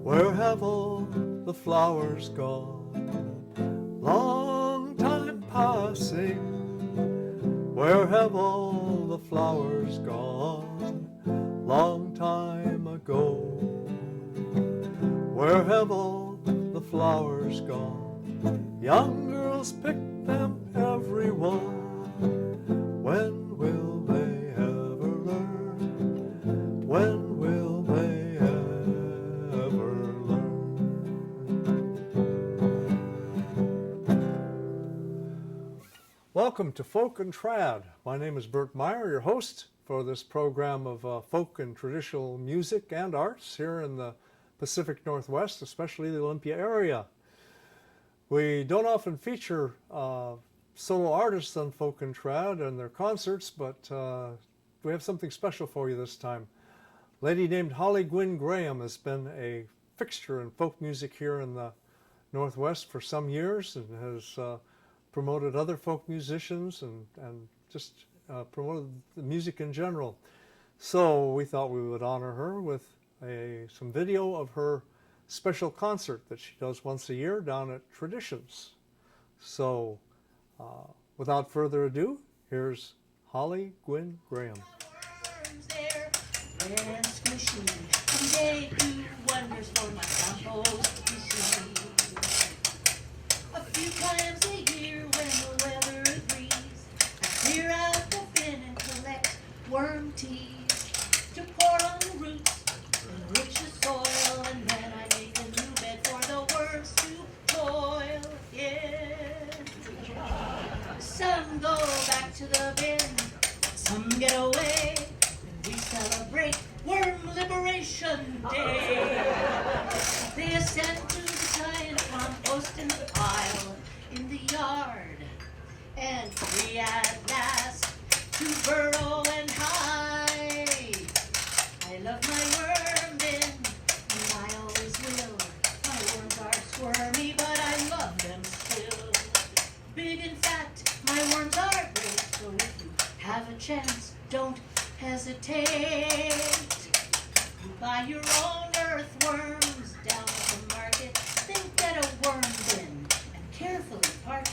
Where have all the flowers gone? Long time passing. Where have all the flowers gone? Long time ago. Where have all the flowers gone? Young girls pick them, every one. When will they ever learn? When will they ever learn? Welcome to Folk and Trad. My name is Bert Meyer, your host for this program of folk and traditional music and arts here in the Pacific Northwest, especially the Olympia area. We don't often feature solo artists on Folk and Trad and their concerts, but we have something special for you this time. A lady named Holly Gwynn Graham has been a fixture in folk music here in the Northwest for some years and has promoted other folk musicians and just promoted the music in general. So we thought we would honor her with some video of her special concert that she does once a year down at Traditions. So without further ado, here's Holly Gwynn Graham. They do wonders for my compost machine. A few times a year when the weather agrees, I clear out the bin and collect worm teas to pour on the roots, enrich the soil, and then I make a new bed for the worms to toil. Yeah. Some go back to the bin, some get away, and we celebrate Worm Liberation Day. They ascend to the giant composting pile in the yard, and free at last to burrow and hide. I love my worm bin, and I always will. My worms are squirmy, but I love them still. Big and fat, my worms are great, so if you have a chance, don't hesitate. You buy your own earthworms down at the market, then get a worm bin and carefully park it.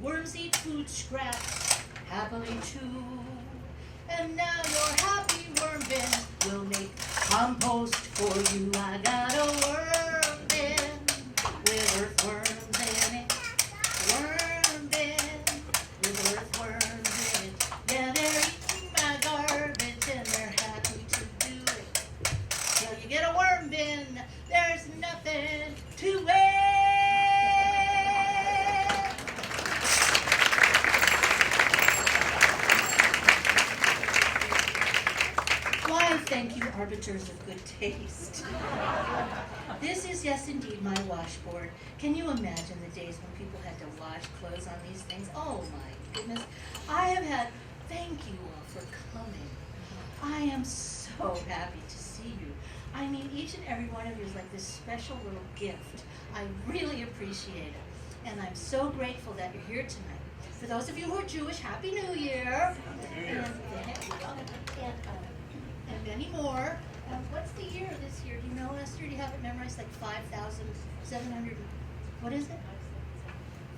Worms eat food scraps happily too. And now your happy worm bin will make compost for you. I got a worm bin with earthworms in it. Worm bin with earthworms in it. Yeah, they're eating my garbage and they're happy to do it. Till you get a worm bin, there's nothing to it. Why, thank you, arbiters of good taste. This is, yes, indeed, my washboard. Can you imagine the days when people had to wash clothes on these things? Oh, my goodness. I have had, thank you all for coming. I am so happy to see you. I mean, each and every one of you is like this special little gift. I really appreciate it. And I'm so grateful that you're here tonight. For those of you who are Jewish, Happy New Year. And many more. What's the year this year? Do you know, Esther? Do you have it memorized? Like 5,700. What is it?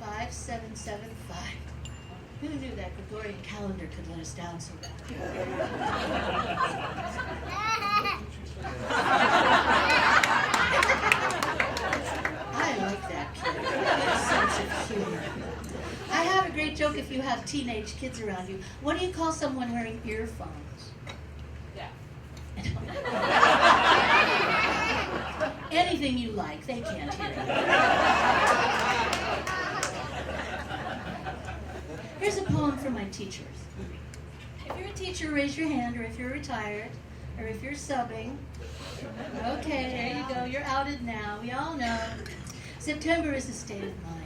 5775. Who knew that Gregorian calendar could let us down so bad? I like that kid. Good sense of humor. I have a great joke if you have teenage kids around you. What do you call someone wearing earphones? Anything you like, they can't hear it. Here's a poem for my teachers. If you're a teacher, raise your hand, or if you're retired, or if you're subbing. Okay, there you go, you're outed now, we all know. September is a state of mind.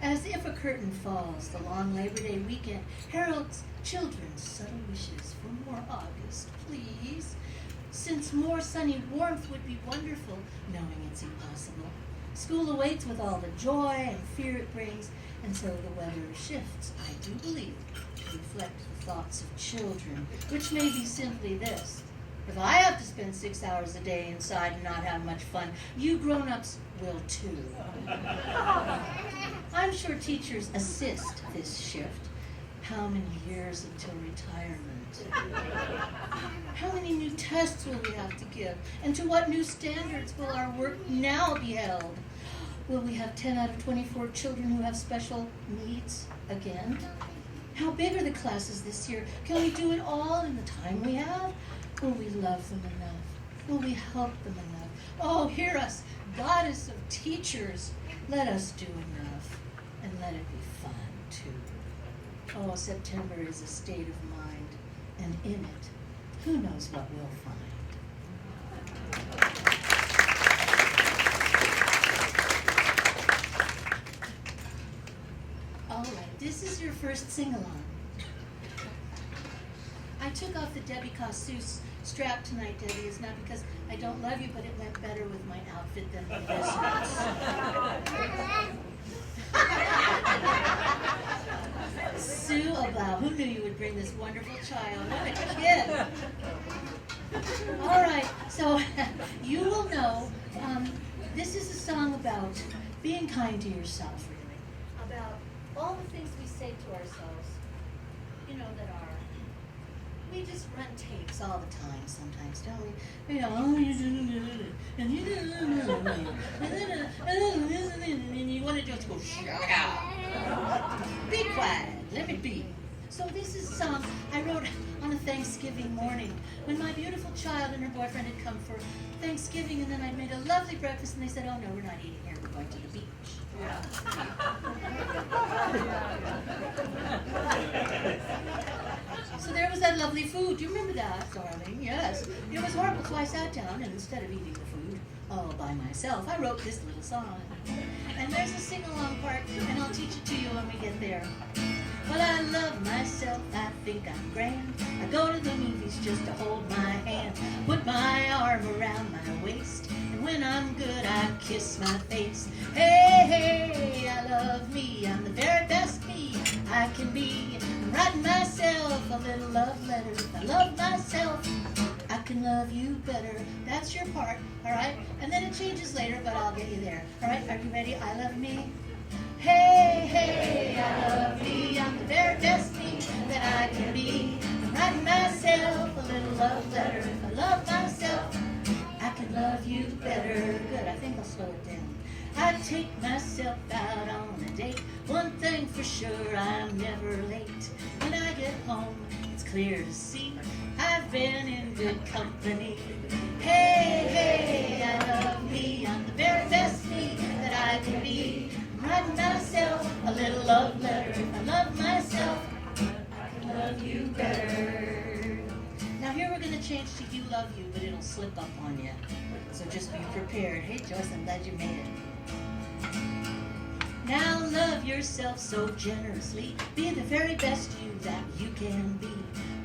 As if a curtain falls, the long Labor Day weekend heralds children's subtle wishes for more August, please. Since more sunny warmth would be wonderful, knowing it's impossible. School awaits with all the joy and fear it brings, and so the weather shifts, I do believe, to reflect the thoughts of children, which may be simply this: If I have to spend 6 hours a day inside and not have much fun, you grown-ups will too. I'm sure teachers assist this shift. How many years until retirement? How many new tests will we have to give? And to what new standards will our work now be held? Will we have 10 out of 24 children who have special needs again? How big are the classes this year? Can we do it all in the time we have? Will we love them enough? Will we help them enough? Oh, hear us, goddess of teachers. Let us do enough, and let it be fun, too. Oh, September is a state of mind, and in it, who knows what we'll find. All right, this is your first sing-along. I took off the Debbie Cossus strap tonight, Debbie. It's not because I don't love you, but it went better with my outfit than the business. Sue Ablow, who knew you would bring this wonderful child? What a kid. All right, so you will know this is a song about being kind to yourself, really. About all the things we say to ourselves, you know, that are, we just run tapes all the time sometimes, don't we? You know, and you want to do it to go, shut up. Be quiet, let me be. So this is a song I wrote on a Thanksgiving morning when my beautiful child and her boyfriend had come for Thanksgiving, and then I'd made a lovely breakfast, and they said, oh no, we're not eating here, we're going to the beach. So there was that lovely food. Do you remember that, darling? Yes. It was horrible, so I sat down, and instead of eating the food all by myself, I wrote this little song. And there's a sing-along part, and I'll teach it to you when we get there. Well, I love myself, I think I'm grand. I go to the movies just to hold my hand, put my arm around my waist, and when I'm good, I kiss my face. Hey, hey, I love me, I'm the very best me I can be. I'm writing myself a little love letter. If I love myself, I can love you better. That's your part, all right? And then it changes later, but I'll get you there. All right, are you ready? I love me. Hey, hey, I love me, I'm the very best me that I can be. I'm writing myself a little love letter. If I love myself, I can love you better. Good, I think I'll slow it down. I take myself out on a date. One thing for sure, I'm never late. When I get home, it's clear to see I've been in good company. Hey, hey, I love me, I'm the very best me that I can be. Writing myself a little love letter. If I love myself, I can love you better. Now here we're going to change to you love you, but it'll slip up on you. So just be prepared. Hey Joyce, I'm glad you made it. Now love yourself so generously. Be the very best you that you can be.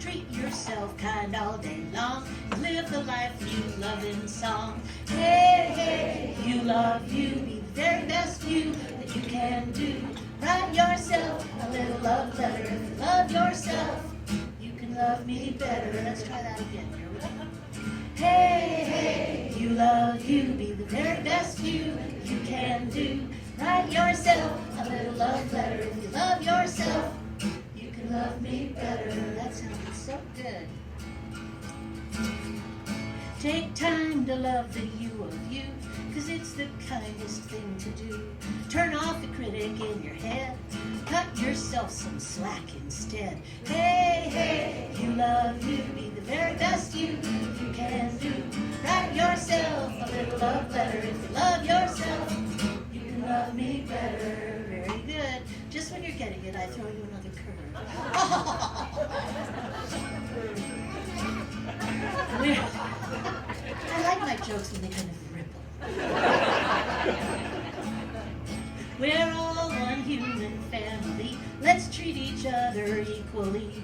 Treat yourself kind all day long. Live the life you love in song. Hey, hey, you love you. Be the very best you that you can do. Write yourself a little love letter. If you love yourself, you can love me better. Let's try that again. Here we go. Hey, hey, you love you. Be the very best you you can do. Write yourself a little love letter. If you love yourself, you can love me better. That sounds so good. Take time to love the you of you, 'cause it's the kindest thing to do. Turn off the critic in your head. Cut yourself some slack instead. Hey, hey, you love you. Be the very best you you can do. Write yourself a little love letter. If you love yourself, you can love me better. Very good. Just when you're getting it, I throw you another curve. I like my jokes when they kind of ripple. We're all one human family. Let's treat each other equally.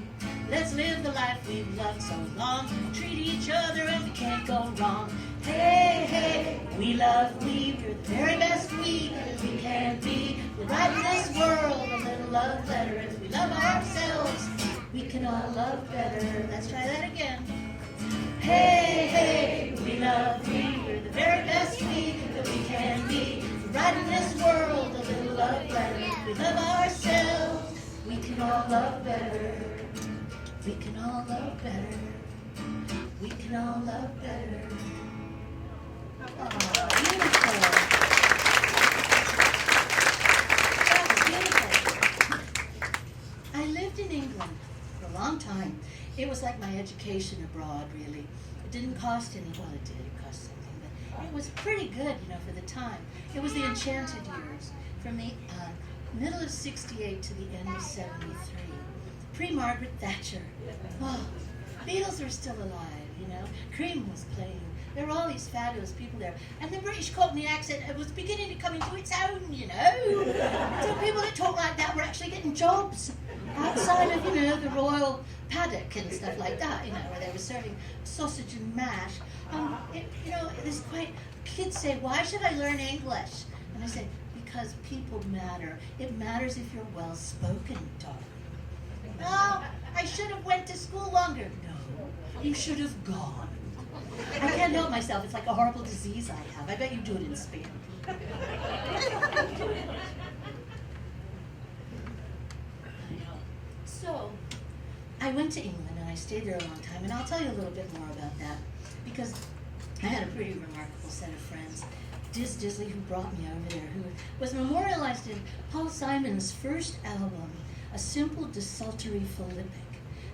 Let's live the life we've loved so long. Treat each other and we can't go wrong. Hey, hey, we love we. We're the very best we can be. We're writing this world a little love letter. If we love ourselves, we can all love better. Let's try that again. Hey, hey, we love thee. We're the very best we that we can be. Right in this world, a little love better. We love ourselves. We can all love better. We can all love better. We can all love better. Oh, beautiful. That was beautiful. I lived in England for a long time. It was like my education abroad, really. It didn't cost any, well, it did, it cost something, but it was pretty good, for the time. It was the enchanted years, from the middle of 68 to the end of 73. Pre-Margaret Thatcher. Oh, Beatles were still alive, Cream was playing. There were all these fabulous people there. And the British Cockney accent was beginning to come into its own, So people that talk like that were actually getting jobs outside of, the royal paddock and stuff like that, where they were serving sausage and mash. There's quite, kids say, why should I learn English? And I say, because people matter. It matters if you're well-spoken, darling. No, I should have went to school longer. No, you should have gone. I can't help myself. It's like a horrible disease I have. I bet you do it in Spain. So, I went to England and I stayed there a long time, and I'll tell you a little bit more about that because I had a pretty remarkable set of friends. Diz Disley, who brought me over there, who was memorialized in Paul Simon's first album, A Simple Desultory Philippic.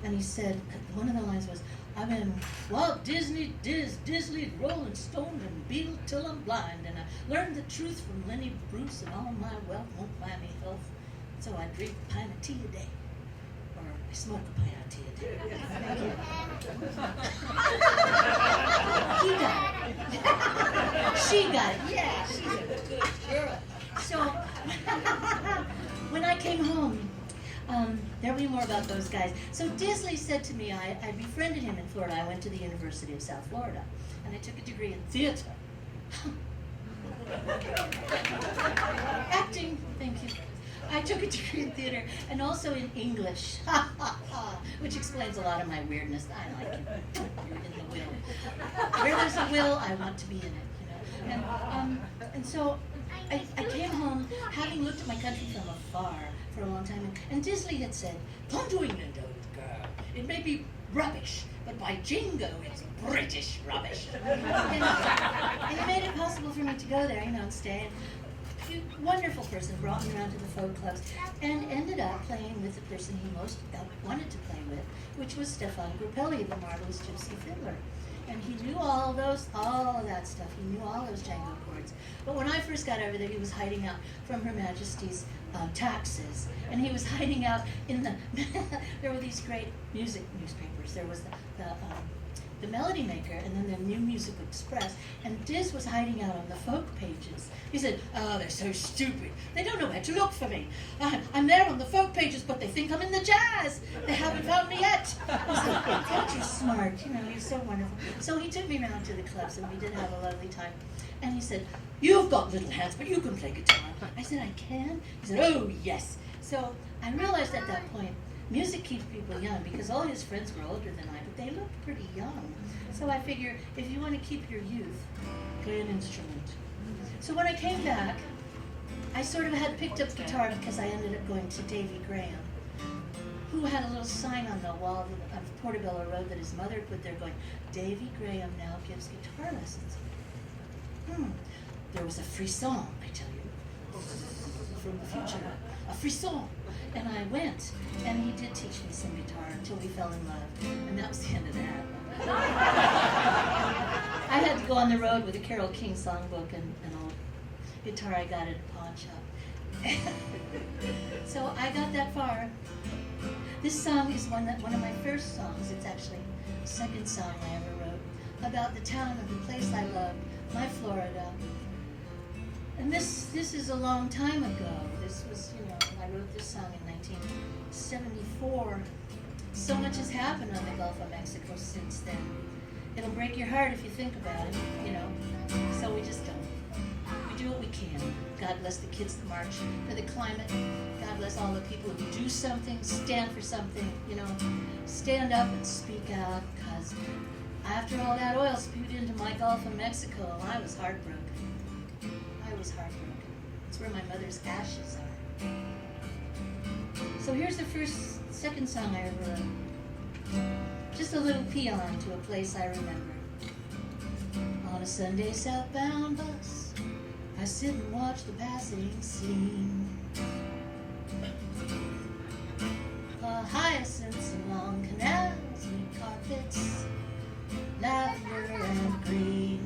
And he said, one of the lines was, I've been Walt Disney, Disley, Rolling Stone, and Beatle till I'm blind. And I learned the truth from Lenny Bruce, and all my wealth won't buy me health. So I drink a pint of tea a day. Or I smoke a pint of tea a day. He got it. She got it. Yeah, she's a good girl. So, when I came home, there'll be more about those guys. So Disley said to me, I befriended him in Florida. I went to the University of South Florida, and I took a degree in theater. Acting, thank you. I took a degree in theater and also in English, which explains a lot of my weirdness. I like it. You're in the will. Where there's a will, I want to be in it. And so I came home having looked at my country from afar for a long time, and Disley had said, "Come to England, old girl. It may be rubbish, but by jingo, it's British rubbish." And it made it possible for me to go there, and stay. And a wonderful person brought me around to the folk clubs, and ended up playing with the person he most wanted to play with, which was Stefan Grappelli, the marvelous gypsy fiddler. And he knew all of that stuff. He knew all those jango chords. But when I first got over there, he was hiding out from Her Majesty's taxes. And he was hiding out in the, there were these great music newspapers. There was the Melody Maker, and then the New Music Express. And Diz was hiding out on the folk pages. He said, "Oh, they're so stupid. They don't know where to look for me. I'm there on the folk pages, but they think I'm in the jazz. They haven't found me yet." I said, "God, you're smart. You're so wonderful." So he took me around to the clubs, and we did have a lovely time. And he said, "You've got little hands, but you can play guitar." I said, "I can?" He said, "Oh, yes." So I realized at that point, music keeps people young, because all his friends were older than I, but they looked pretty young. So I figure, if you want to keep your youth, play an instrument. So when I came back, I sort of had picked up guitar because I ended up going to Davy Graham, who had a little sign on the wall of Portobello Road that his mother put there going, "Davy Graham now gives guitar lessons." There was a frisson, I tell you, from the future, a frisson. And I went, and he did teach me some guitar until we fell in love, and that was the end of that. I had to go on the road with a Carole King songbook and an old guitar I got at a pawn shop. So I got that far. This song is one of my first songs. It's actually the second song I ever wrote about the town of the place I loved, my Florida. And this is a long time ago. This was, I wrote this song in 1974. So much has happened on the Gulf of Mexico since then. It'll break your heart if you think about it, So we just don't. We do what we can. God bless the kids that march for the climate. God bless all the people who do something, stand for something, Stand up and speak out, because After all that oil spewed into my Gulf of Mexico, I was heartbroken. I was heartbroken. It's where my mother's ashes are. So here's the second song I ever wrote. Just a little peon to a place I remember. On a Sunday southbound bus, I sit and watch the passing scene. Hyacinths along canals, new carpets, lavender and green.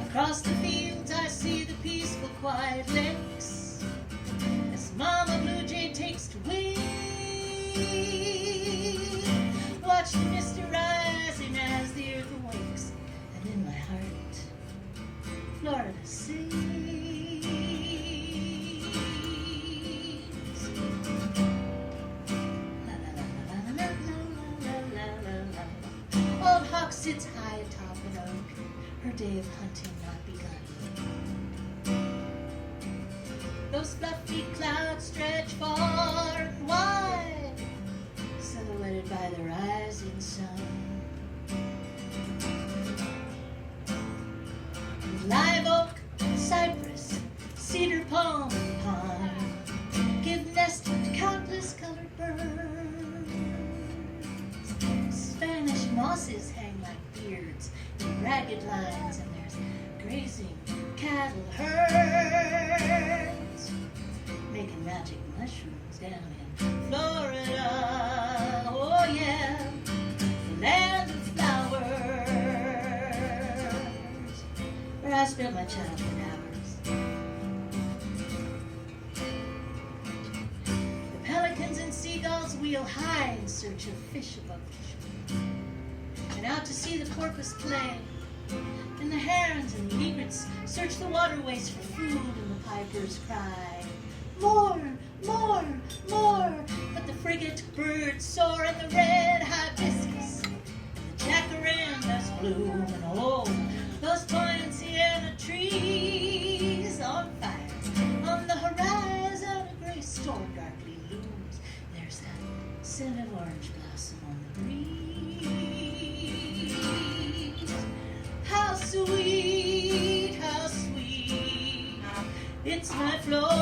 Across the fields I see the peaceful, quiet lakes as Mama Blue Jay takes to wing. Watch the mist rising as the earth awakes, and in my heart, Florida sings. La la la la la la la la la. Old Hawk sits high atop an oak, her day of hunting not begun. Those fluffy clouds stretch far and wide, silhouetted by the rising sun. Live oak, cypress, cedar, palm, and pine give nest to countless colored birds. Spanish mosses hang like beards in ragged lines, and there's grazing cattle herds making magic mushrooms down in Florida. Oh yeah, the land of flowers, where I spent my childhood hours. The pelicans and seagulls wheel high in search of fish above the shore, and out to see the porpoise play. And the herons and the egrets search the waterways for food, and the pipers cry, more, more, more. But the frigate birds soar in the red hibiscus, and the jacarandas bloom, and oh, those poinciana trees on fire. On the horizon, a gray storm darkly looms. There's that scent of orange blossom on the breeze. How sweet, it's my Florida,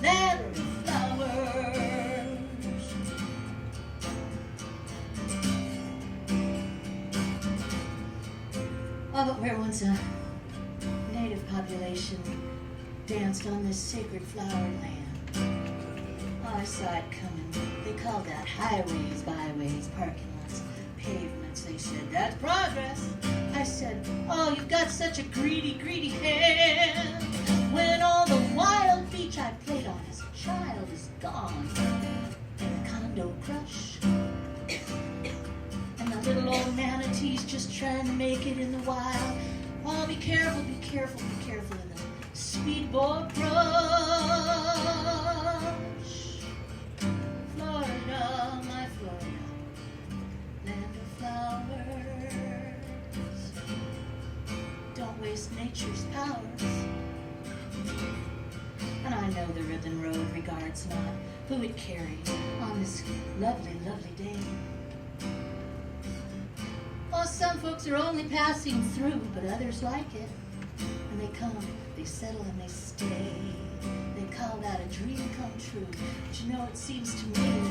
land of flowers. Oh, but where once a native population danced on this sacred flower land. Oh, I saw it coming. They called that highways, byways, parking lots, pavements. They said, that's progress. I said, oh, you've got such a greedy, greedy hand. When all the wild beach I played on as a child is gone, and the condo crush, and the little old manatees just trying to make it in the wild. Oh, be careful, be careful, be careful in the speedboat rush. Florida, my Florida, land of flowers. Don't waste nature's powers. And I know the ribbon road regards not who it carries on this lovely, lovely day. Oh, some folks are only passing through, but others like it. And they come, they settle, and they stay. They call that a dream come true. But you know, it seems to me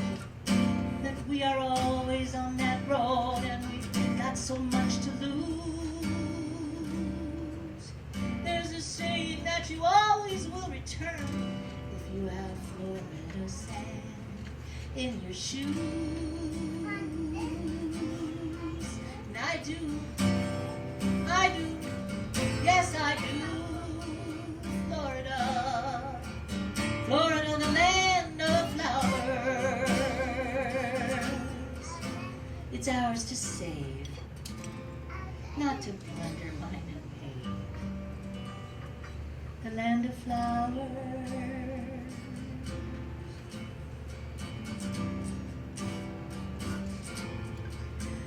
that we are always on that road, and we've got so much to lose. There's a saying that you always will return if you have Florida sand in your shoes. And I do, yes I do. Florida, Florida, the land of flowers. It's ours to save, not to plunder, mine and pay. The land of flowers.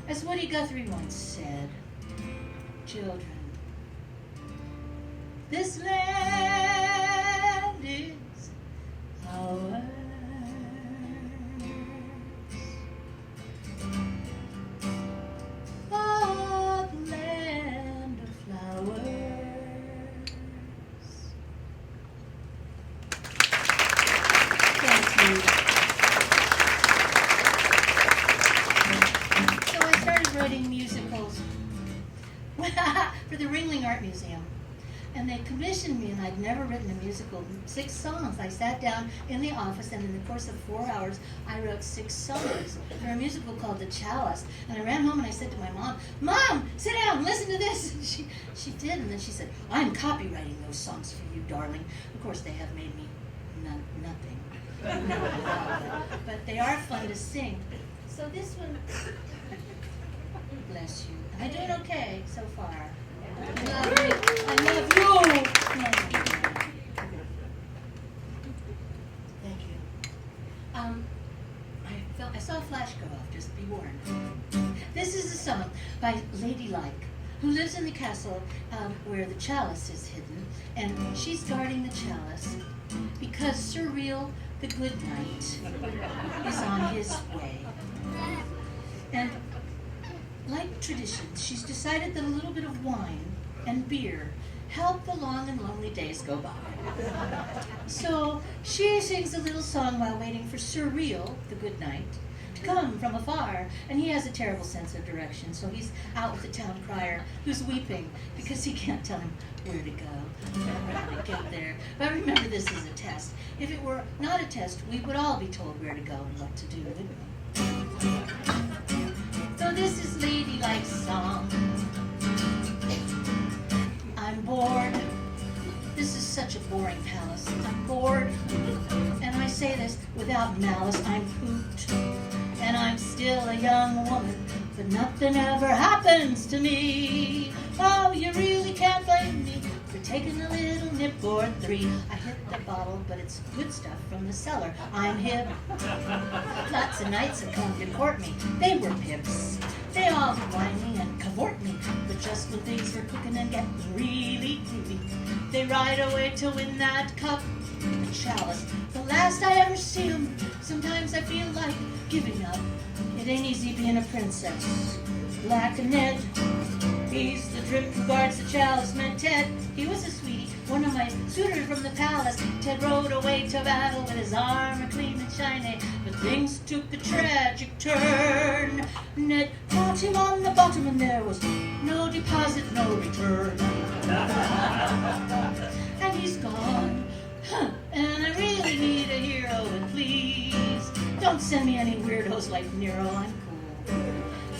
As Woody Guthrie once said, children, this land is ours. for the Ringling Art Museum. And they commissioned me, and I'd never written a musical, 6 songs. I sat down in the office, and in the course of 4 hours, I wrote 6 songs for a musical called The Chalice. And I ran home and I said to my mom, "Mom, sit down, listen to this." And she did, and then she said, "I'm copywriting those songs for you, darling." Of course, they have made me nothing. But they are fun to sing. So this one, bless you. Am I doing okay so far? I love you. Thank you. I saw a flash go off, just be warned. This is a song by Lady Lark, who lives in the castle where the chalice is hidden, and she's guarding the chalice because Sir Real, the good knight, is on his way. And like traditions, she's decided that a little bit of wine and beer help the long and lonely days go by. So she sings a little song while waiting for Sir Real, the good knight, to come from afar. And he has a terrible sense of direction, so he's out with the town crier, who's weeping because he can't tell him where to go, or how to get there. But remember, this is a test. If it were not a test, we would all be told where to go and what to do, wouldn't we? So this is Lady Lark's song. I'm bored. This is such a boring palace. I'm bored. And I say this without malice. I'm pooped. And I'm still a young woman, but nothing ever happens to me. Oh, you really can't blame me for taking a little nip or 3. I hit the bottle, but it's good stuff from the cellar. I'm hip. Lots of knights have come to court me. They were pips. They all whine me and cavort me, but just when things are cooking and getting really groovy, they ride away to win that cup, the chalice. The last I ever see 'em, sometimes I feel like giving up. It ain't easy being a princess. Black and Ned, he's the drip who guards the chalice. Met Ted, he was a sweetie, one of my suitors from the palace. Ted rode away to battle with his armor clean and shiny, but things took a tragic turn. Ned caught him on the bottom, and there was no deposit, no return. And he's gone, and I really need a hero, and please don't send me any weirdos like Nero. I'm cool,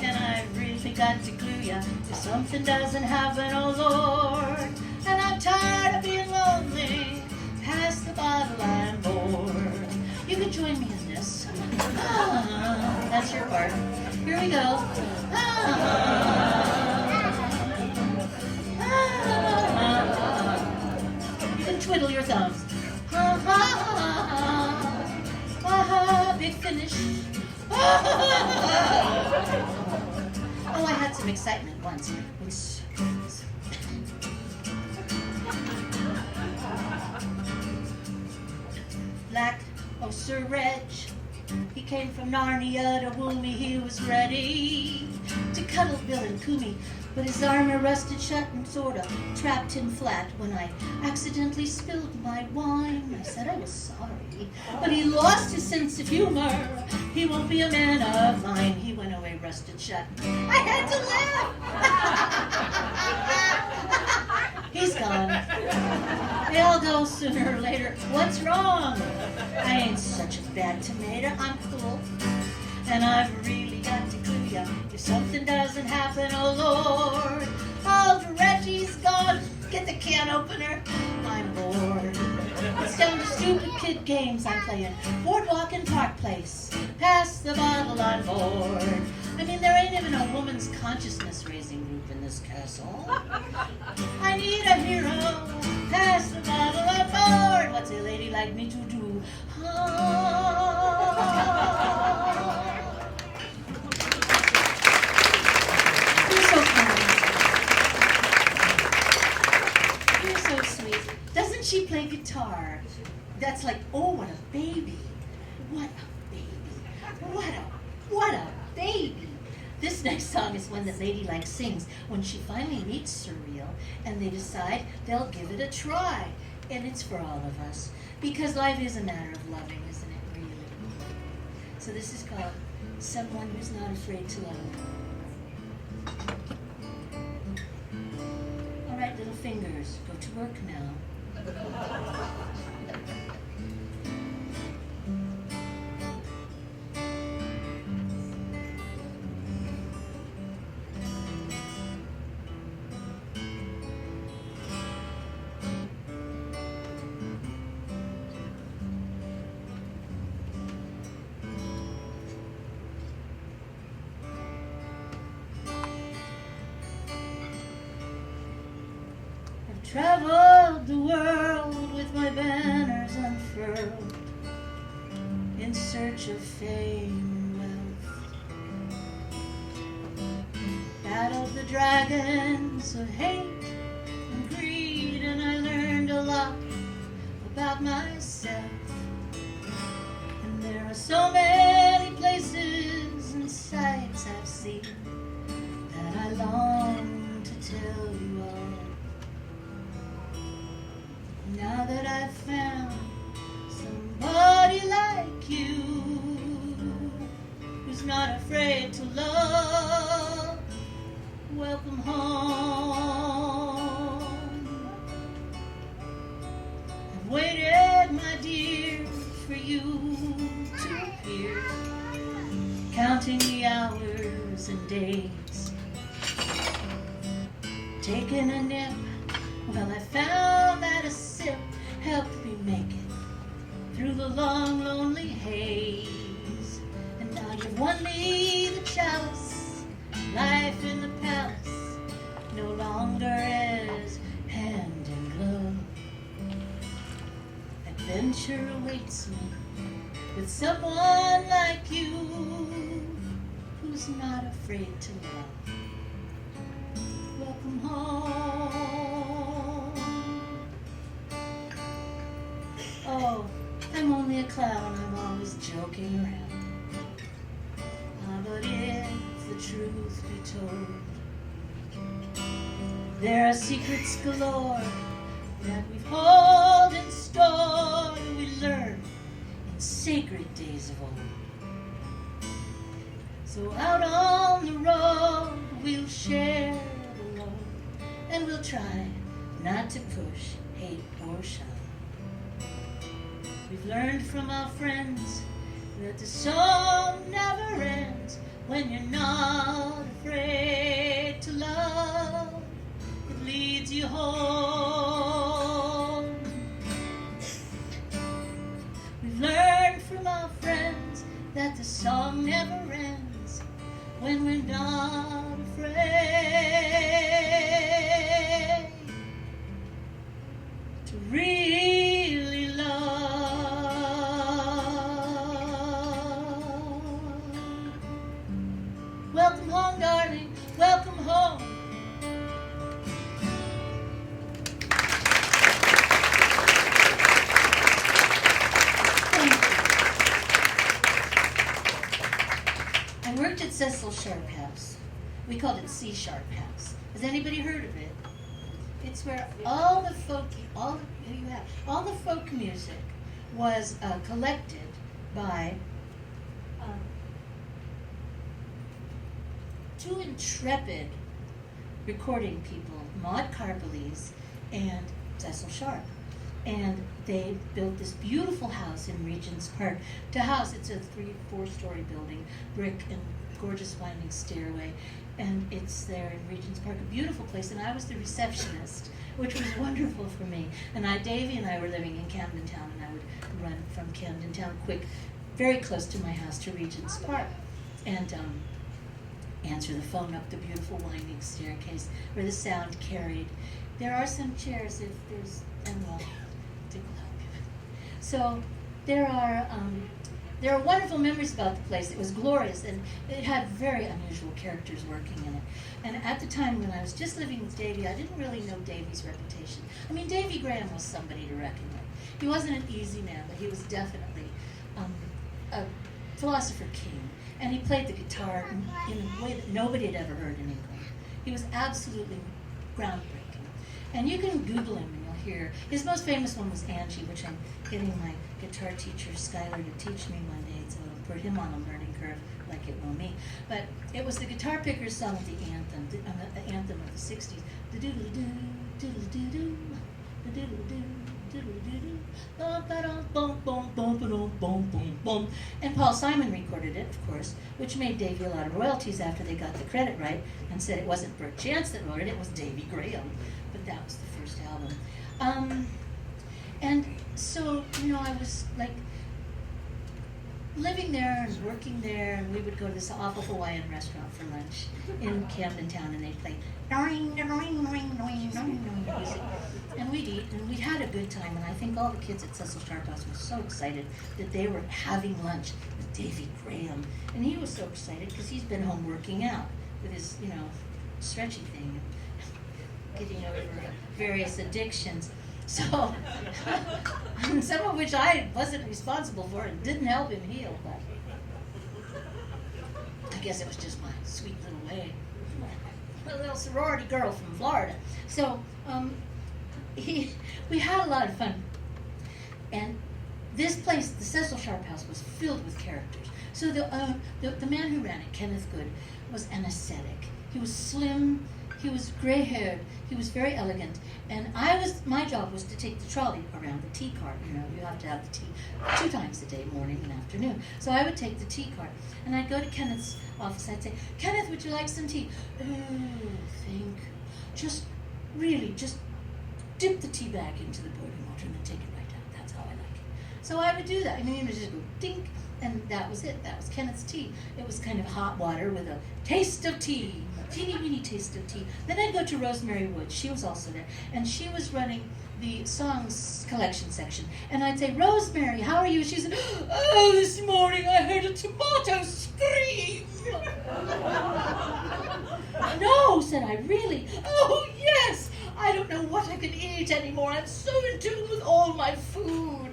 and I've really got to clue ya if something doesn't happen, oh Lord. And I'm tired of being lonely. Pass the bottle, I'm bored. You can join me in this. That's your part. Here we go. You can twiddle your thumbs. Big finish. Oh, I had some excitement once. Black, oh Sir Reg, he came from Narnia to woo me. He was ready to cuddle Bill and Kumi, but his armor rusted shut and sorta trapped him flat when I accidentally spilled my wine. I said I was sorry, but he lost his sense of humor. He won't be a man of mine. He went away rusted shut. I had to laugh. He's gone. They all go sooner or later. What's wrong? I ain't such a bad tomato. I'm cool. And I've really got to clue ya if something doesn't happen, oh Lord. Oh, Reggie's gone. Get the can opener. I'm bored. It's down to stupid kid games I'm playing. Boardwalk and Park Place. Pass the bottle, on board. I mean, there ain't even a woman's consciousness-raising group in this castle. I need a hero. Pass the bottle, on board. What's a lady like me to do? You're so kind. You're so sweet. Doesn't she play guitar? That's like, oh, what a baby. What a baby. What a baby. This next song is one that Lady Lark sings when she finally meets Sir Real, and they decide they'll give it a try. And it's for all of us, because life is a matter of loving, isn't it, really? So this is called Someone Who's Not Afraid to Love. fingers. Go to work now. Traveled the world with my banners unfurled in search of fame and wealth. Battled the dragons of hate and greed, and I learned a lot about myself. And there are so many places and sights I've seen that I long to tell you all. Now that I've found somebody like you, who's not afraid to love, welcome home. I've waited, my dear, for you to appear, counting the hours and days, taking a nip. Well, I found that a sip helped me make it through the long, lonely haze. And now you've won me the chalice, life in the palace no longer is hand in glove. Adventure awaits me with someone like you, who's not afraid to love. Welcome home. Oh, I'm only a clown, I'm always joking around. But if the truth be told, there are secrets galore that we've held and stored, and we learned in sacred days of old. So out on the road we'll share the load, and we'll try not to push hate or shine. We've learned from our friends that the song never ends when you're not afraid to love. It leads you home. We've learned from our friends that the song never ends when we're not afraid to really love. Welcome home, darling. Welcome home. Thank you. I worked at Cecil Sharp House. We called it C Sharp House. Has anybody heard of it? It's where all the folk music was collected by two intrepid recording people, Maud Carpelese and Cecil Sharp. And they built this beautiful house in Regent's Park. To house, it's a 3-4-story building, brick and gorgeous winding stairway. And it's there in Regent's Park, a beautiful place. And I was the receptionist, which was wonderful for me. And Davy and I were living in Camden Town, and I would run from Camden Town quick, very close to my house, to Regent's Park. And answer the phone up the beautiful winding staircase where the sound carried. There are some chairs if there's, and well, Dick will help you. So there are wonderful memories about the place. It was glorious, and it had very unusual characters working in it. And at the time when I was just living with Davy, I didn't really know Davy's reputation. I mean, Davy Graham was somebody to reckon with. He wasn't an easy man, but he was definitely a philosopher king. And he played the guitar in a way that nobody had ever heard in England. He was absolutely groundbreaking. And you can Google him and you'll hear. His most famous one was Angie, which I'm getting my guitar teacher, Skylar, to teach me one day. So I'll put him on a learning curve like it will me. But it was the Guitar Pickers song of the anthem, the anthem of the 60s. Do-do-do-do, Doodle-doo-doo, doodle-doo, doodle-doo-doo, ba-ba-dum, bum, bum, bum, ba-dum, bum, bum, bum. And Paul Simon recorded it, of course, which made Davy a lot of royalties after they got the credit right and said it wasn't Bert Chance that wrote it, it was Davy Graham. But that was the first album. And so, I was like living there and working there, and we would go to this awful Hawaiian restaurant for lunch in Camden Town, and they'd play music, and we'd eat, and we'd had a good time, and I think all the kids at Cecil Sharp House were so excited that they were having lunch with Davy Graham, and he was so excited because he's been home working out with his, stretchy thing, and getting over various addictions. So, some of which I wasn't responsible for and didn't help him heal, but I guess it was just my sweet little way. A little sorority girl from Florida. So, we had a lot of fun. And this place, the Cecil Sharp House, was filled with characters. So the man who ran it, Kenneth Good, was an ascetic. He was slim, he was gray-haired, he was very elegant, and my job was to take the trolley around the tea cart. You have to have the tea 2 times a day, morning and afternoon. So I would take the tea cart, and I'd go to Kenneth's office. I'd say, Kenneth, would you like some tea? Just dip the tea bag into the boiling water and then take it right out. That's how I like it. So I would do that. It would just go dink, and that was it. That was Kenneth's tea. It was kind of hot water with a taste of tea. Teeny weeny taste of tea. Then I'd go to Rosemary Woods. She was also there. And she was running the songs collection section. And I'd say, Rosemary, how are you? She said, oh, this morning I heard a tomato scream. No, said I, really? Oh, yes. I don't know what I can eat anymore. I'm so in tune with all my food.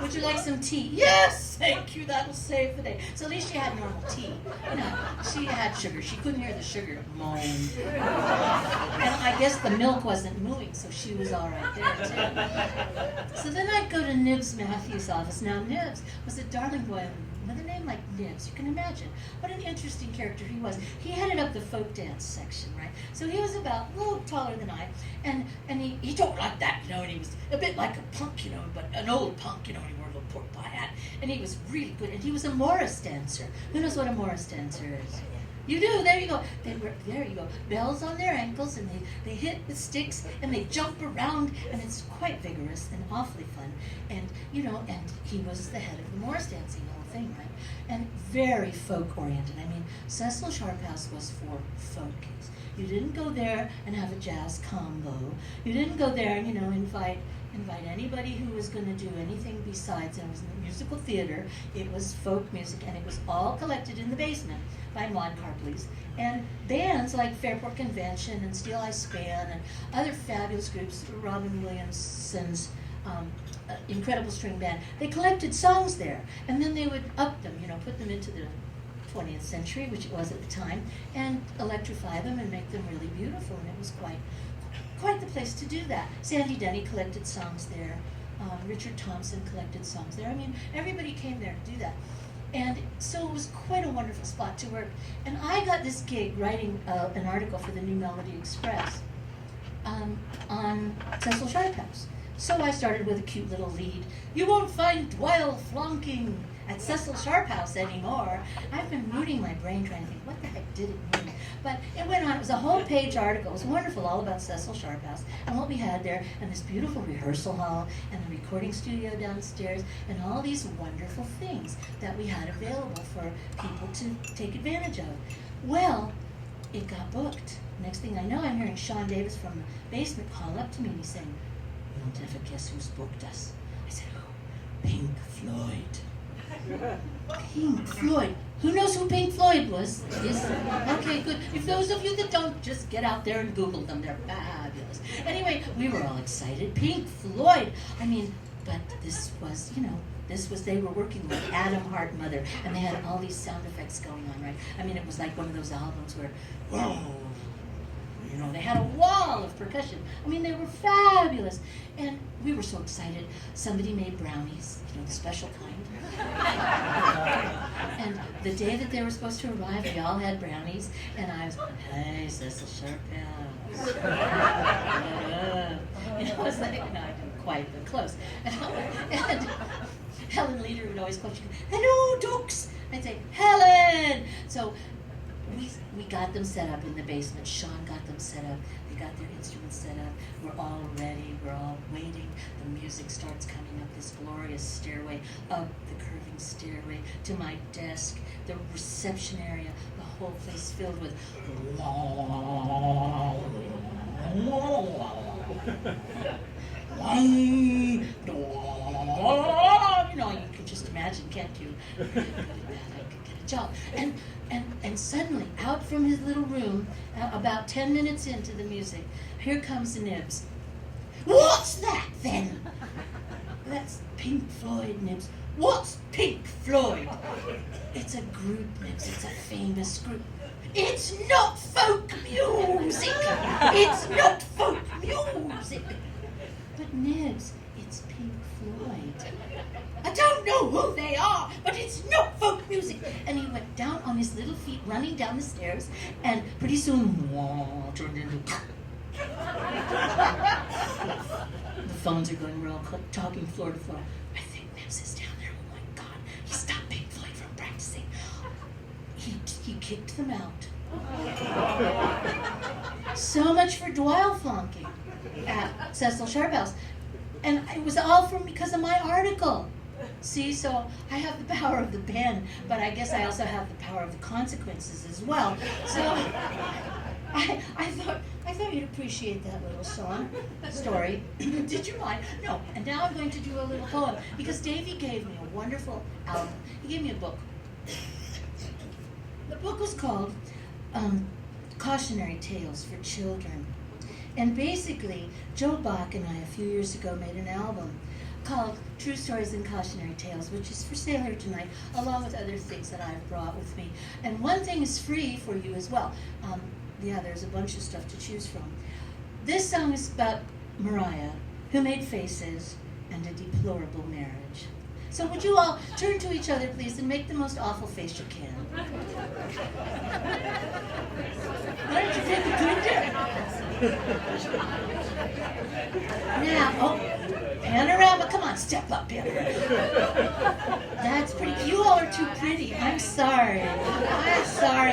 Would you like some tea? Yes, thank you. That'll save the day. So at least she had normal tea. She had sugar. She couldn't hear the sugar moan. And I guess the milk wasn't moving, so she was all right there, too. So then I'd go to Nibs Matthews' office. Now, Nibs was a darling boy with a name like Nibs. You can imagine what an interesting character he was. He headed up the folk dance section, right? So he was about a little taller than I, and he talked like that, and he was a bit like a punk, but an old punk, and he wore a little pork pie hat, and he was really good, and he was a Morris dancer. Who knows what a Morris dancer is? You do, there you go. There you go. Bells on their ankles, and they hit the sticks, and they jump around, and it's quite vigorous and awfully fun. And, and he was the head of the Morris dancing whole thing, right? And very folk-oriented. Cecil Sharp House was for folk kids. You didn't go there and have a jazz combo. You didn't go there and, invite anybody who was going to do anything besides. It was musical theater. It was folk music, and it was all collected in the basement by Maud Carpley's. And bands like Fairport Convention and Steel Eye Span and other fabulous groups, Robin Williamson's incredible string band, they collected songs there, and then they would up them, put them into the 20th century, which it was at the time, and electrify them and make them really beautiful, and it was quite the place to do that. Sandy Denny collected songs there. Richard Thompson collected songs there. Everybody came there to do that. And so it was quite a wonderful spot to work. And I got this gig writing an article for the New Melody Express on Cecil Sharp House. So I started with a cute little lead. You won't find Dwyle flunking at Cecil Sharp House anymore. I've been rooting my brain trying to think, what the heck did it mean? But it went on. It was a whole page article. It was wonderful, all about Cecil Sharp House and what we had there, and this beautiful rehearsal hall, and the recording studio downstairs, and all these wonderful things that we had available for people to take advantage of. Well, it got booked. Next thing I know, I'm hearing Sean Davis from the basement call up to me, and he's saying, "You don't ever guess who's booked us?" I said, "Who?" "Pink Floyd." Pink Floyd. Who knows who Pink Floyd was? Yes. Okay, good. If those of you that don't, just get out there and Google them. They're fabulous. Anyway, we were all excited. Pink Floyd. But this was, they were working with Adam Hart Mother, and they had all these sound effects going on, right? It was like one of those albums where, whoa, they had a wall of percussion. They were fabulous. And we were so excited. Somebody made brownies, the special kind. And the day that they were supposed to arrive, we all had brownies, and I was going, hey, Cecil Sharphouse. I was like, no, I didn't quite, but close. And Helen Leader would always quote, hello, Dukes. I'd say, Helen. So we got them set up in the basement. Sean got them set up. They got their instruments set up. We're all ready. We're all waiting. The music starts coming up this glorious stairway, up the curving stairway to my desk, the reception area, the whole place filled with you know, you can just imagine, can't you? I could get a job. And suddenly, out from his little room, about 10 minutes into the music, here comes Nibs. What's that, then? That's Pink Floyd, Nibs. What's Pink Floyd? It's a group, Nibs. It's a famous group. It's not folk music. It's not folk music. But Nibs, it's Pink Floyd. I don't know who they are, but it's not folk music. And he went down on his little feet, running down the stairs, and pretty soon, turned into... The phones are going, we're all talking floor to floor. I think Nibs is down there. Oh my God, he stopped Pink Floyd from practicing. He kicked them out. So much for Dwyle flunking at Cecil Sharphouse. And it was all because of my article. See, so I have the power of the pen, but I guess I also have the power of the consequences as well. So I thought you'd appreciate that little story. Did you mind? No. And now I'm going to do a little poem, because Davy gave me a wonderful album. He gave me a book. The book was called Cautionary Tales for Children. And basically, Joe Bach and I, a few years ago, made an album called True Stories and Cautionary Tales, which is for sale here tonight, along with other things that I've brought with me. And one thing is free for you as well. Yeah, there's a bunch of stuff to choose from. This song is about Mariah, who made faces, and a deplorable marriage. So would you all turn to each other, please, and make the most awful face you can. Why don't you take a drink? Now, panorama, come on, step up, panorama. That's pretty. You all are too pretty. I'm sorry.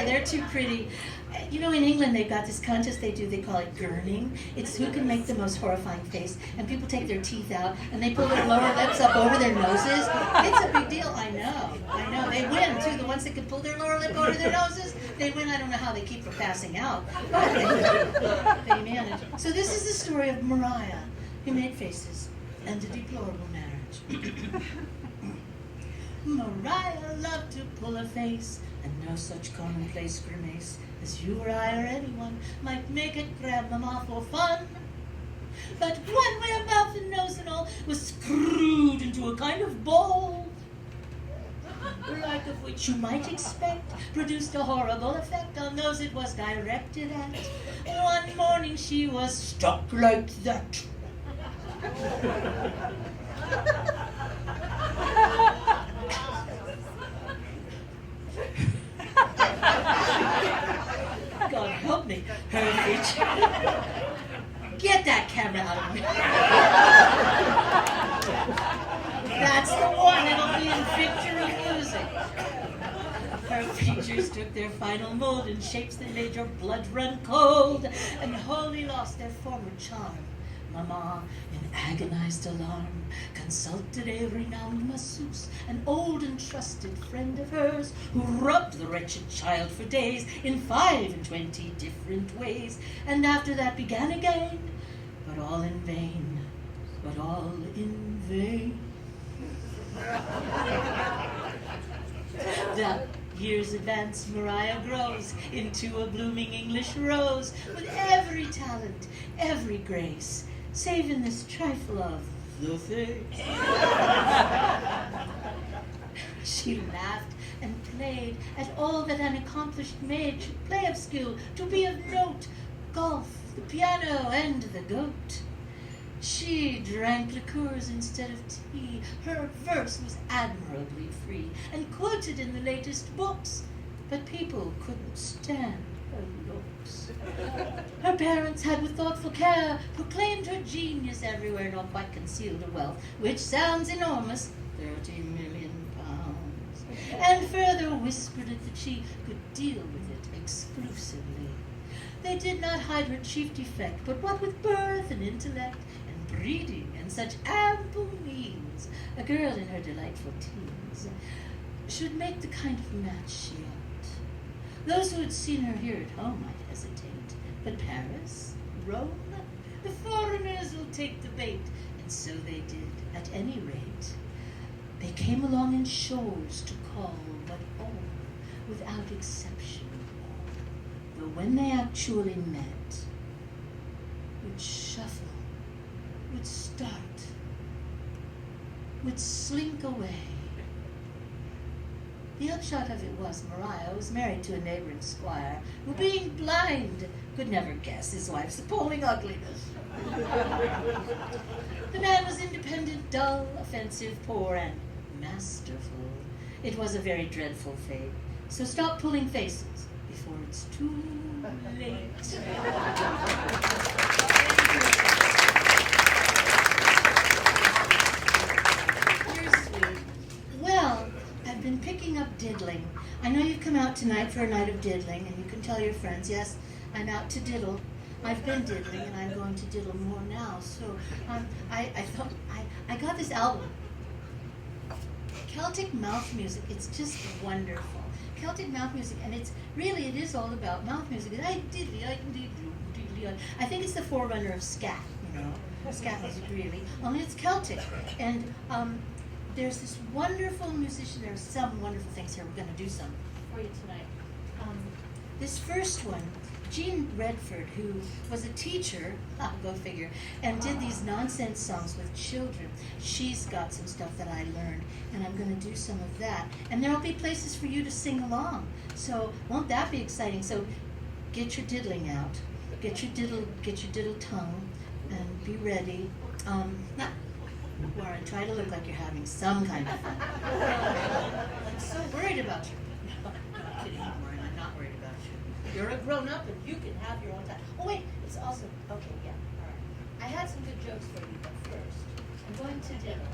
They're too pretty. You know, in England, they've got this contest they call it gurning. It's who can make the most horrifying face, and people take their teeth out, and they pull their lower lips up over their noses. It's a big deal, I know. They win, too. The ones that can pull their lower lip over their noses, they win. I don't know how they keep from passing out, but they manage. So this is the story of Mariah, who made faces, and a deplorable marriage. Mariah loved to pull a face, and no such commonplace grimace as you or I or anyone might make it grandmama for fun. But one way her mouth and nose and all was screwed into a kind of ball, the like of which you might expect produced a horrible effect on those it was directed at. One morning she was stuck like that. God help me, her feature. Get that camera out of me. That's the one, it'll be in picture of music. Her features took their final mold in shapes that made your blood run cold and wholly lost their former charm. Mama, in agonized alarm, consulted a renowned masseuse, an old and trusted friend of hers, who rubbed the wretched child for days in 25 different ways, and after that began again, but all in vain, but all in vain. The years advance, Mariah grows into a blooming English rose, with every talent, every grace, save in this trifle of the face. She laughed and played at all that an accomplished maid should play of skill, to be of note, golf, the piano, and the goat. She drank liqueurs instead of tea. Her verse was admirably free and quoted in the latest books, but people couldn't stand her looks. Her parents had with thoughtful care proclaimed her genius everywhere, nor quite concealed her wealth, which sounds enormous, 30 million pounds, and further whispered it that she could deal with it exclusively. They did not hide her chief defect, but what with birth and intellect and breeding and such ample means, a girl in her delightful teens should make the kind of match she ought. Those who had seen her here at home might hesitate, but Paris, Rome, the foreigners will take the bait, and so they did, at any rate. They came along in shoals to call, but all, without exception, all, though when they actually met, would shuffle, would start, would slink away. The upshot of it was Maria was married to a neighboring squire, who, being blind, could never guess his wife's appalling ugliness. The man was independent, dull, offensive, poor, and masterful. It was a very dreadful fate. So stop pulling faces before it's too late. You're sweet. Well, I've been picking up diddling. I know you've come out tonight for a night of diddling, and you can tell your friends, yes, I'm out to diddle. I've been diddling, and I'm going to diddle more now. So I thought I got this album, Celtic mouth music. It's just wonderful. Celtic mouth music, and it is all about mouth music. I think it's the forerunner of scat, scat music really. Only it's Celtic, and there's this wonderful musician. There's some wonderful things here. We're going to do some for you tonight. This first one, Jean Redford, who was a teacher, go figure, and did these nonsense songs with children. She's got some stuff that I learned, and I'm going to do some of that. And there'll be places for you to sing along. So won't that be exciting? So get your diddling out, get your diddle tongue, and be ready. Warren, try to look like you're having some kind of fun. I'm so worried about you. No, I'm kidding, Warren. I'm not worried about you. You're a grown-up and you can have your own time. Oh, wait, it's also, okay, yeah, all right. I had some good jokes for you, but first, I'm going to dinner.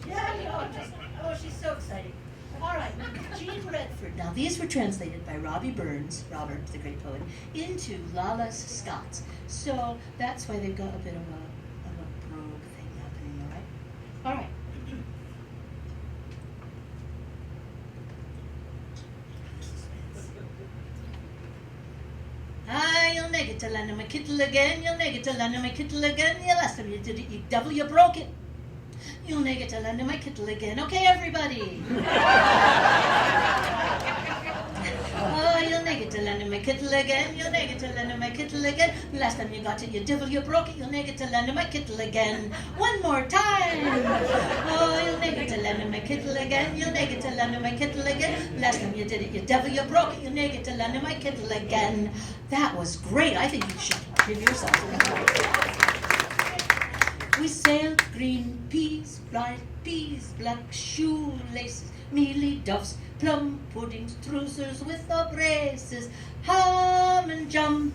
Yeah, she's so excited. All right, Jean Redford. Now, these were translated by Robbie Burns, Robert, the great poet, into Lala's Scots. So that's why they've got a bit of a brogue thing happening, all right? All right. You'll neg it to land on my kittle again. You'll neg it to land on my kittle again. Yeah, last time you did it, you devil, you broke it. You'll neg it to land on my kittle again. Okay, everybody. Oh, you'll neg it to land on my kittle again. You'll neg it to land on my kittle again. Last time you got it, you devil, you broke it. You'll neg it to land on my kittle again. One more time. Oh, you'll neg it to land on my kittle again. You'll neg it to land on my kittle again. Last time you did it, you devil, you broke it. You'll neg it to land on my kittle again. That was great. I think you should give yourself a applause. We sailed green peas, bright peas, black shoelaces, mealy duffs, plum puddings, trousers with the braces, ham and jam,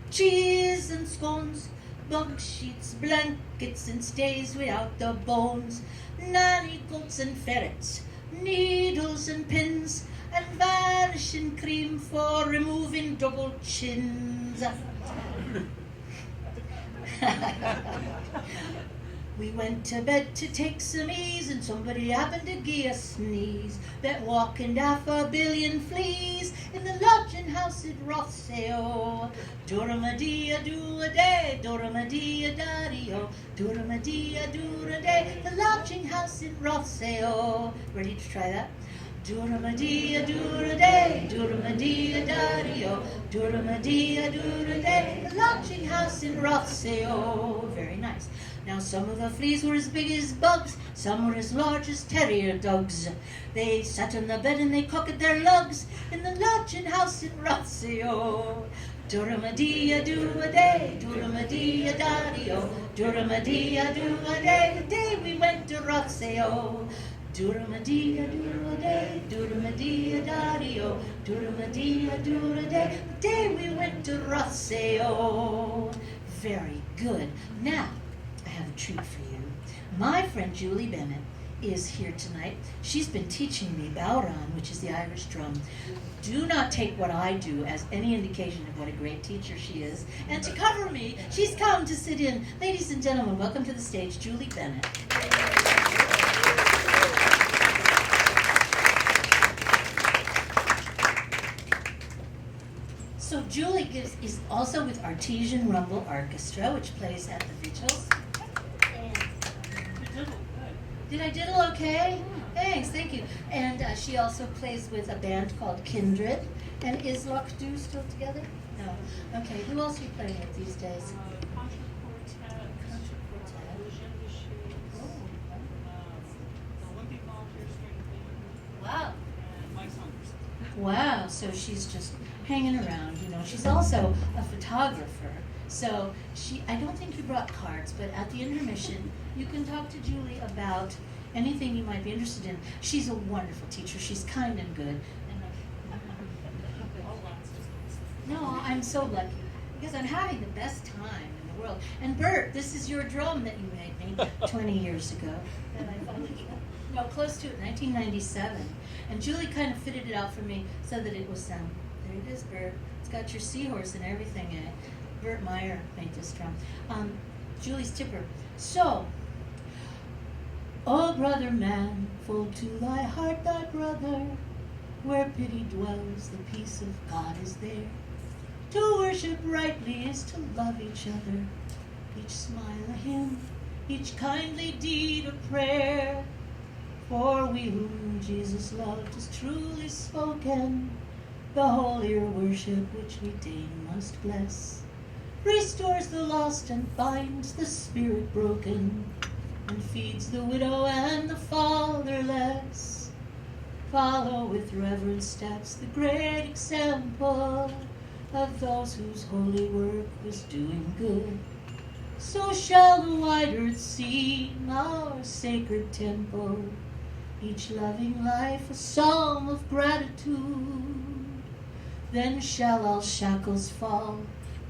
cheese and scones, bunk sheets, blankets and stays without the bones, nanny goats and ferrets, needles and pins, and vanishing cream for removing double chins. We went to bed to take some ease, and somebody happened to give a sneeze. That walking half a billion fleas in the lodging house at Rothseo. Duramadea-doo-a-day, Duramadea-da-dee-o, Duramadea-doo-a-day, the lodging house in Rothseo. Ready to try that? Duramadea-doo-a-day, Duramadea-da-dee-o, Duramadea-doo-a-day, the lodging house in Rothseo. Very nice. Now some of the fleas were as big as bugs, some were as large as terrier dogs. They sat on the bed and they cocked their lugs in the lodging house in Rothseo. Duramadee-a-doo-a-day, duramadee-a-daddy-o, duramadee-a-doo-a-day, the day we went to Rothseo. Duramadee-a-doo-a-day, duramadee-a-daddy-o, duramadee-a-doo-a-day, the day we went to Rothseo. Very good. Now, I have a treat for you. My friend Julie Bennett is here tonight. She's been teaching me bowron, which is the Irish drum. Do not take what I do as any indication of what a great teacher she is. And to cover me, she's come to sit in. Ladies and gentlemen, welcome to the stage, Julie Bennett. So Julie is also with Artesian Rumble Orchestra, which plays at the Vigils. Did I diddle okay? Thanks, thank you. And she also plays with a band called Kindred. And is Lark still together? No. Okay, who else are you playing with these days? Contra Quartet, the Olympic Volunteer String Band, Wow. and Mike Saunders. Wow, so she's just hanging around, you know. She's also a photographer. So I don't think you brought cards, but at the intermission, you can talk to Julie about anything you might be interested in. She's a wonderful teacher. She's kind and good. No, I'm so lucky because I'm having the best time in the world. And Bert, this is your drum that you made me 20 years ago. That I finally no, close to it, 1997. And Julie kind of fitted it out for me so that it was, there it is, Bert. It's got your seahorse and everything in it. Bert Meyer made this drum. Julie's tipper. So, oh, brother man, fold to thy heart thy brother. Where pity dwells, the peace of God is there. To worship rightly is to love each other. Each smile a hymn, each kindly deed a prayer. For we whom Jesus loved is truly spoken. The holier worship which we deign must bless. Restores the lost and binds the spirit broken. And feeds the widow and the fatherless. Follow with reverent steps the great example of those whose holy work was doing good. So shall the wide earth seem our sacred temple, each loving life a psalm of gratitude. Then shall all shackles fall,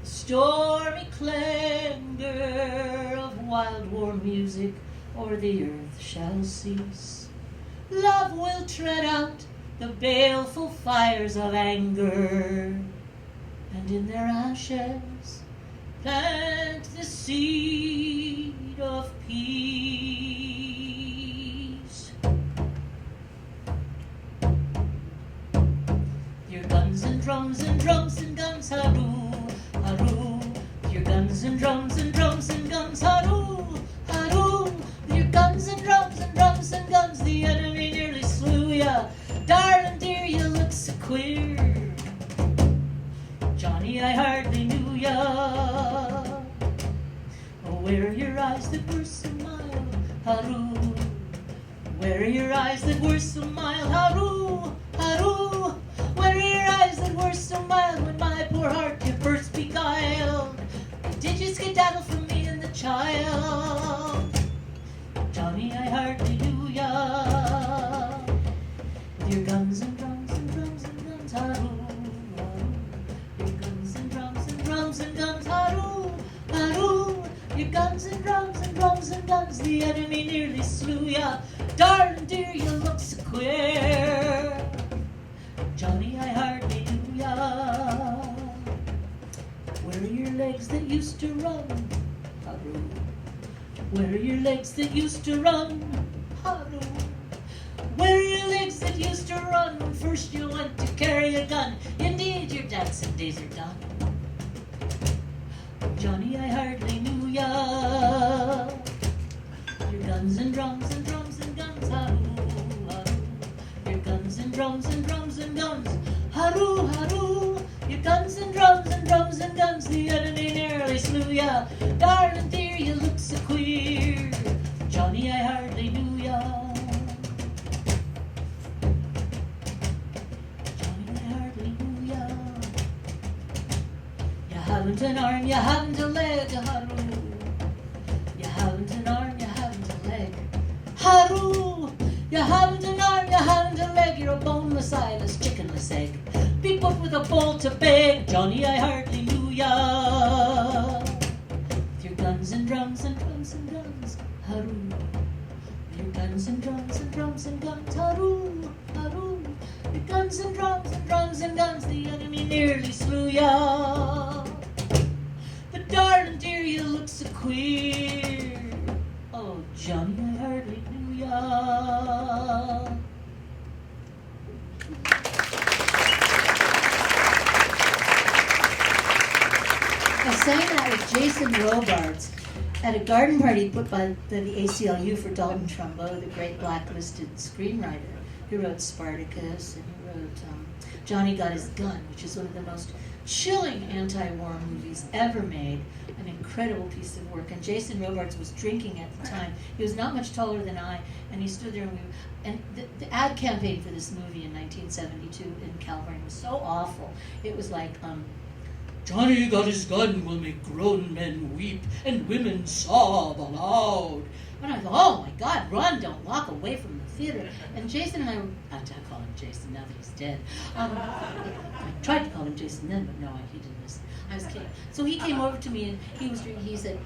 the stormy clangor of wild war music o'er the earth shall cease. Love will tread out the baleful fires of anger, and in their ashes plant the seed of peace. Your guns and drums and drums and guns, haroo, haroo. Your guns and drums and drums and guns, haroo, haroo. Your guns and drums and drums and guns, the enemy nearly slew ya. Darling dear, you look so queer. Johnny, I hardly knew ya. Oh, where are your eyes that were so mild, haroo? Where are your eyes that were so mild, haroo, haroo? Where are your eyes that were so mild when my poor heart you first beguiled? Did you skedaddle from me and the child? Johnny, I hardly knew ya. With your guns and drums and drums and guns, haroo, haroo. Your guns and drums and drums and guns, haroo, haroo. Your guns and drums and drums and guns, the enemy nearly slew ya. Darling dear, you look so queer. Johnny, I hardly knew ya. Where are your legs that used to run, haroo? Where are your legs that used to run, haroo? Where are your legs that used to run when first you went to carry a gun? Indeed, your dancing days are done. Johnny, I hardly knew ya. Your guns and drums and drums and guns, haroo, haroo. Your guns and drums and drums and guns, haroo, haroo. Your guns and drums and drums and guns, the enemy nearly slew ya. Darling dear, you look so queer. haven't an arm, you haven't a leg, haru. You haven't an arm, you haven't a leg, haru. You haven't an arm, you haven't a leg, you're a boneless, eyeless, chickenless egg. Be put with a bowl to beg, Johnny, I hardly knew ya. With your guns and drums and drums and guns, haru. With your guns and drums and drums and guns, haru, haru. Your guns and drums and drums and guns, the enemy nearly slew ya. But darling dear, you look so queer. Oh, Johnny, I hardly knew ya. I sang that with Jason Robards at a garden party put by the ACLU for Dalton Trumbo, the great blacklisted screenwriter who wrote Spartacus and who wrote Johnny Got His Gun, which is one of the most chilling anti-war movies ever made, an incredible piece of work. And Jason Robards was drinking at the time. He was not much taller than I, and he stood there, and the ad campaign for this movie in 1972 in California was so awful. It was like, Johnny got his gun will make grown men weep and women sob aloud. And I thought, oh my God, run, don't walk away from the theater. And Jason and I were, I call him Jason now that he's dead. I tried to call him Jason then, but no, he didn't listen. I was kidding. So he came over to me and he said,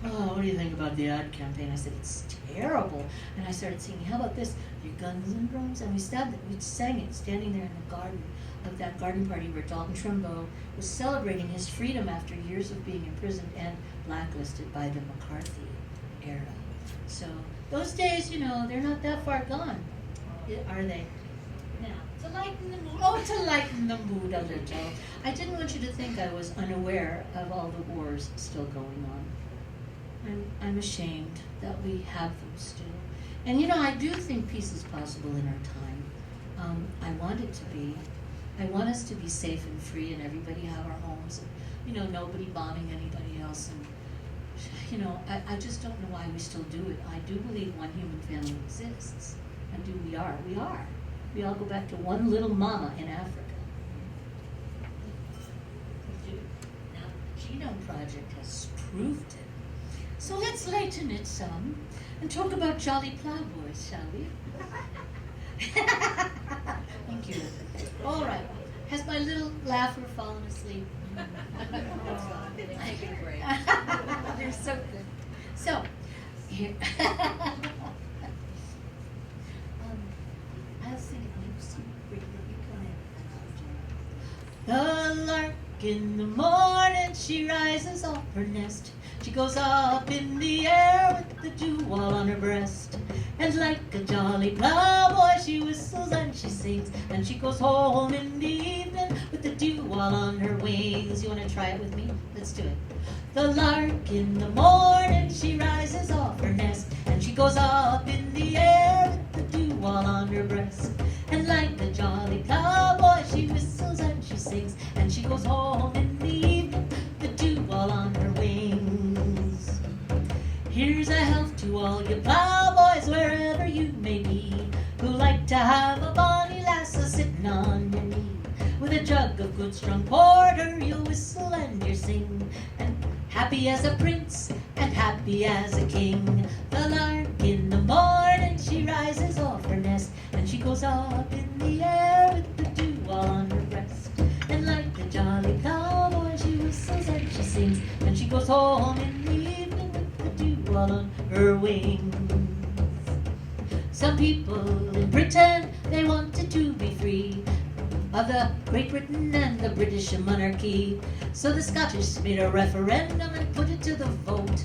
oh, what do you think about the ad campaign? I said, it's terrible. And I started singing, how about this? Your guns and drums. And we sang it standing there in the garden of that garden party where Dalton Trumbo was celebrating his freedom after years of being imprisoned and blacklisted by the McCarthy era. So those days, you know, they're not that far gone, are they? Now, to lighten the mood, to lighten the mood a little, I didn't want you to think I was unaware of all the wars still going on. I'm ashamed that we have them still. And you know, I do think peace is possible in our time. I want it to be. I want us to be safe and free and everybody have our homes and, you know, nobody bombing anybody else. And, you know, I just don't know why we still do it. I do believe one human family exists. And we are. We all go back to one little mama in Africa. We do. Now, the Genome Project has proved it. So let's lighten it some and talk about Jolly Plowboys, shall we? Thank you. All right. Has my little laugher fallen asleep? Take a break. They're so good. So, here. I was thinking, the lark in the morning, she rises off her nest. She goes up in the air with the dew all on her breast. And like a jolly plowboy, she whistles and she sings. And she goes home in the evening with the dew all on her wings. You want to try it with me? Let's do it. The lark in the morning, she rises off her nest. And she goes up in the air with the dew all on her breast. And like a jolly plowboy, she whistles and she sings. And she goes home in the evening with the dew all on her wings. Here's a health to all you plowboys wherever you may be, who like to have a bonny lass a-sitting on your knee. With a jug of good strong porter, you'll whistle and you'll sing, and happy as a prince and happy as a king. The lark in the morning, she rises off her nest, and she goes up in the air with the dew on her breast. And like a jolly cowboy, she whistles and she sings, and she goes home in the evening with the dew on her wings. Some people in Britain, they wanted to be free of the Great Britain and the British monarchy. So the Scottish made a referendum and put it to the vote.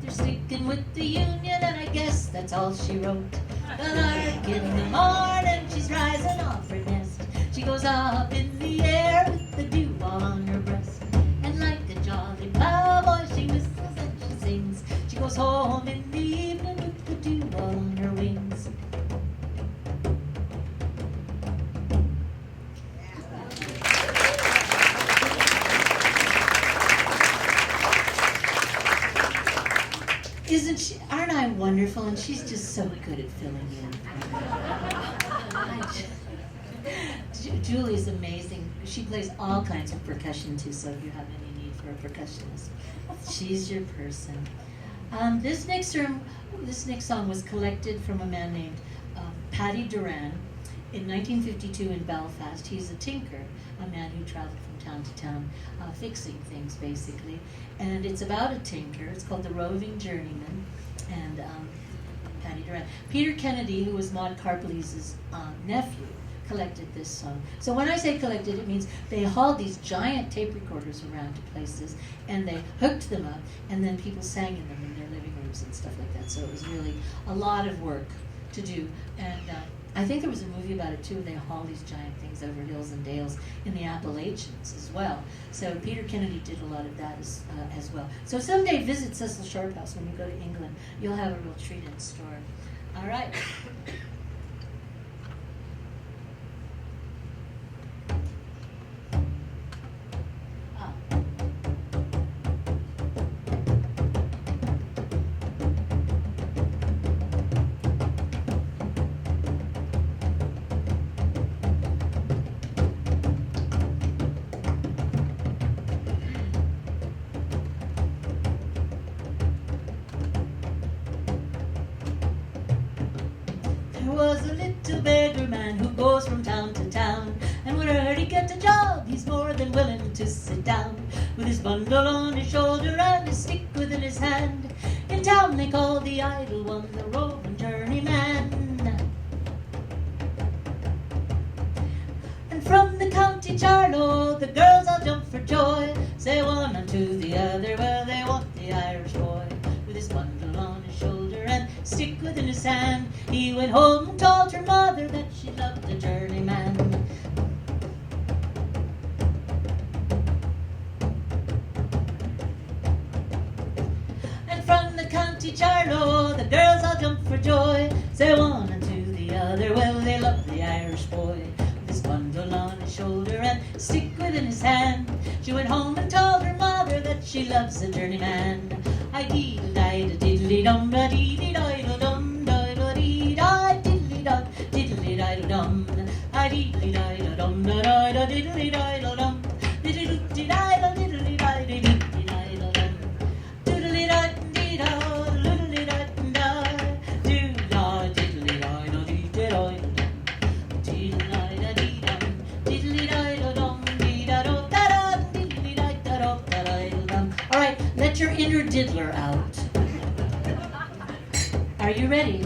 They're sticking with the Union, and I guess that's all she wrote. The lark in the morning, she's rising off her nest. She goes up in the air with the dew on her breast. And like a jolly plowboy, she whistles and she sings. She goes home in the evening with the dew on her wings. Aren't I wonderful? And she's just so good at filling in. Julie's amazing. She plays all kinds of percussion too, so if you have any need for a percussionist. She's your person. This next song was collected from a man named Paddy Duran in 1952 in Belfast. He's a tinker, a man who traveled from town to town, fixing things basically. And it's about a tinker. It's called the Roving Journeyman. And Paddy Duran. Peter Kennedy, who was Maud Carpellese's nephew, collected this song. So when I say collected, it means they hauled these giant tape recorders around to places and they hooked them up, and then people sang in them in their living rooms and stuff like that. So it was really a lot of work to do. And I think there was a movie about it too. They haul these giant things over hills and dales in the Appalachians as well. So Peter Kennedy did a lot of that as well. So someday visit Cecil Sharp House when you go to England. You'll have a real treat in store. All right. There was a little beggar man who goes from town to town, and wherever he gets a job, he's more than willing to sit down. With his bundle on his shoulder and his stick within his hand, in town they call the idle one the roving journeyman. And from the county Charlo, the girls all jump for joy, say one unto the other, well they want the Irish boy. With his bundle on his shoulder and stick within his hand, he went home and told her mother that she loved the journeyman. And from the county Charlo, the girls all jump for joy, say one unto the other, well they love the Irish boy. With his bundle on his shoulder and stick within his hand, she went home and told her mother that she loves the journeyman. I diddle-di-da-diddly-dum, da-dee-dee-di-da-dum, da-da-dee-da, diddly-da, diddly-di-da-dum, I diddly-di-da-dum, da-da-da-diddly-di-da-dum, diddly-doo-di-di-da, diddly-di-di-di-di-da-dum, doodly-da-dee-da, doodly-da-da, do-da, diddly-di-da-dee-da-dum, diddly-di-da-dee-dum, diddly-di-da-dum, dee-da-do-da-da, diddly-di-da-do-da-da-dum. All right, let your inner diddler out. Are you ready?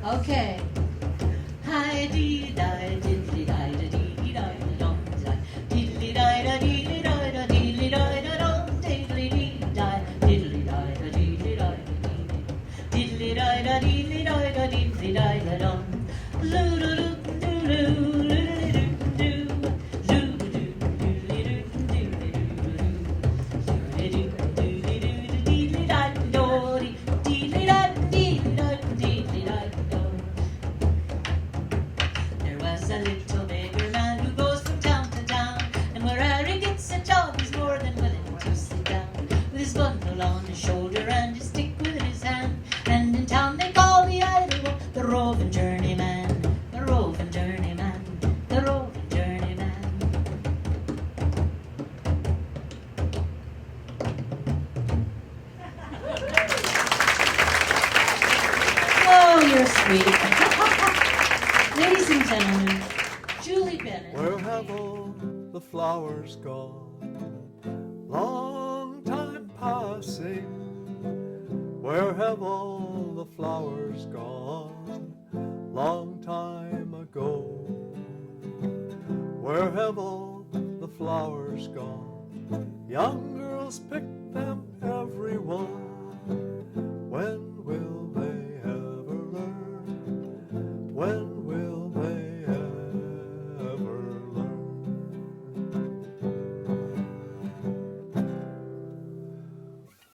Okay. Hi dee di diddly di da dee di da dum diddly di da dee di da da diddly di da dum diddly dee di diddly di da diddly di da diddly di da diddly di da diddly di da dum loo doo doo doo doo doo doo doo There was a little beggar man who goes from town to town, and wherever he gets a job, he's more than willing to sit down. With his bundle on his shoulder and his stick within his hand, and in town they call the idle one the roving journeyman, the roving journeyman, the roving journeyman. Oh, you're sweet. Ladies and gentlemen, Julie Bennett. Where have all the flowers gone? Long time passing. Where have all the flowers gone? Long time ago. Where have all the flowers gone? Young girls pick them, every one.